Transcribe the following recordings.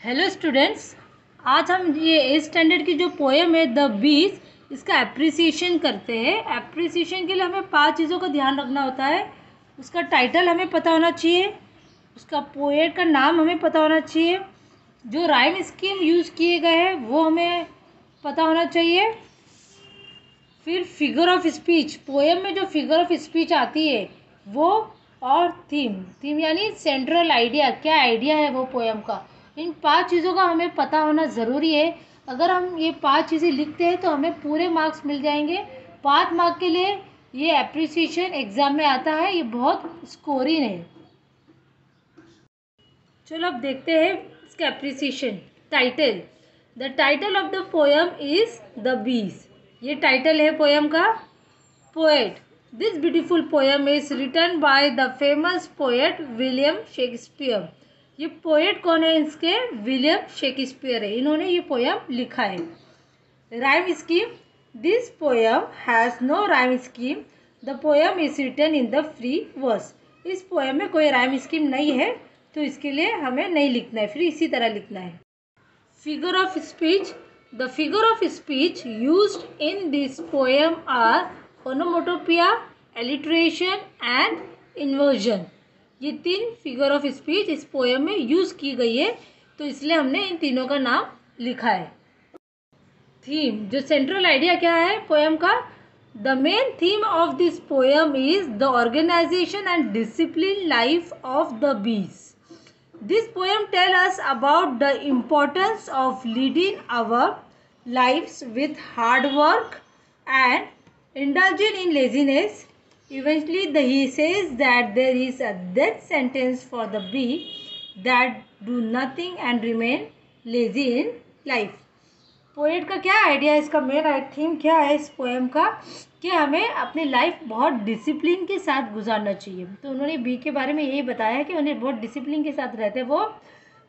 Hello students, आज हम ये 8th स्टैंडर्ड की जो पोएम है द बीज, इसका एप्रिसिएशन करते हैं। एप्रिसिएशन के लिए हमें 5 चीज़ों का ध्यान रखना होता है। उसका टाइटल हमें पता होना चाहिए, उसका पोएट का नाम हमें पता होना चाहिए, जो राइम स्कीम यूज़ किए गए हैं वो हमें पता होना चाहिए। फिर फिगर ऑफ स्पीच, पोएम में जो फिगर ऑफ स्पीच आती है वो, और थीम यानी सेंट्रल आइडिया, क्या आइडिया है वो पोएम का। इन 5 चीज़ों का हमें पता होना ज़रूरी है। अगर हम ये 5 चीज़ें लिखते हैं तो हमें पूरे मार्क्स मिल जाएंगे। 5 मार्क के लिए ये एप्रिसिएशन एग्ज़ाम में आता है, ये बहुत स्कोरिंग है। चलो अब देखते हैं इसका appreciation. Title, the title of the poem is the bees, ये टाइटल है पोएम का। Poet, this beautiful poem is written by the famous poet William Shakespeare. ये पोएट कौन है इसके? विलियम शेक्सपियर है, इन्होंने ये पोएम लिखा है। Rhyme scheme, this poem has no rhyme scheme, the poem is written in the free verse. इस पोएम में कोई राइम स्कीम नहीं है, तो इसके लिए हमें नहीं लिखना है, फिर इसी तरह लिखना है। Figure of speech, the figure of speech used in this poem are onomatopoeia, alliteration and inversion. ये 3 फिगर ऑफ स्पीच इस पोएम में यूज़ की गई है, तो इसलिए हमने इन तीनों का नाम लिखा है। थीम, जो सेंट्रल आइडिया क्या है पोएम का? The main theme of this poem is the organisation and discipline life of the bees. This poem tells us about the importance of leading our lives with hard work and indulging in laziness. Eventually, he says that there is a death sentence for the bee that do nothing and remain lazy in life. Poet का क्या idea है, इसका main theme क्या है इस poem का, कि हमें अपनी लाइफ बहुत डिसिप्लिन के साथ गुजारना चाहिए। तो उन्होंने बी के बारे में यही बताया कि उन्हें बहुत डिसिप्लिन के साथ रहते, वो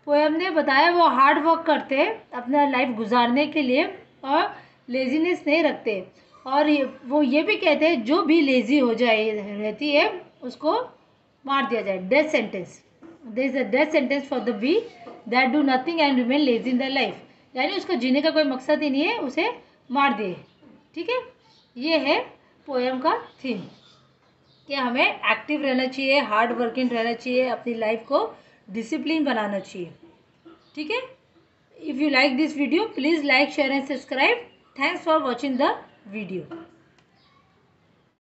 पोएम ने बताया वो हार्ड वर्क करते हैं अपना लाइफ गुजारने के लिए और लेजीनेस नहीं रखते। और वो ये भी कहते हैं जो भी लेज़ी हो जाए रहती है उसको मार दिया जाए, death sentence. There is a death sentence for the bee that do nothing and remain lazy in the life, यानी उसका जीने का कोई मकसद ही नहीं है, उसे मार दिए। ठीक है, ये है पोएम का थीम कि हमें एक्टिव रहना चाहिए, हार्ड वर्किंग रहना चाहिए, अपनी लाइफ को डिसिप्लिन बनाना चाहिए। ठीक है, if you like this video please like, share and subscribe. Thanks for watching the video.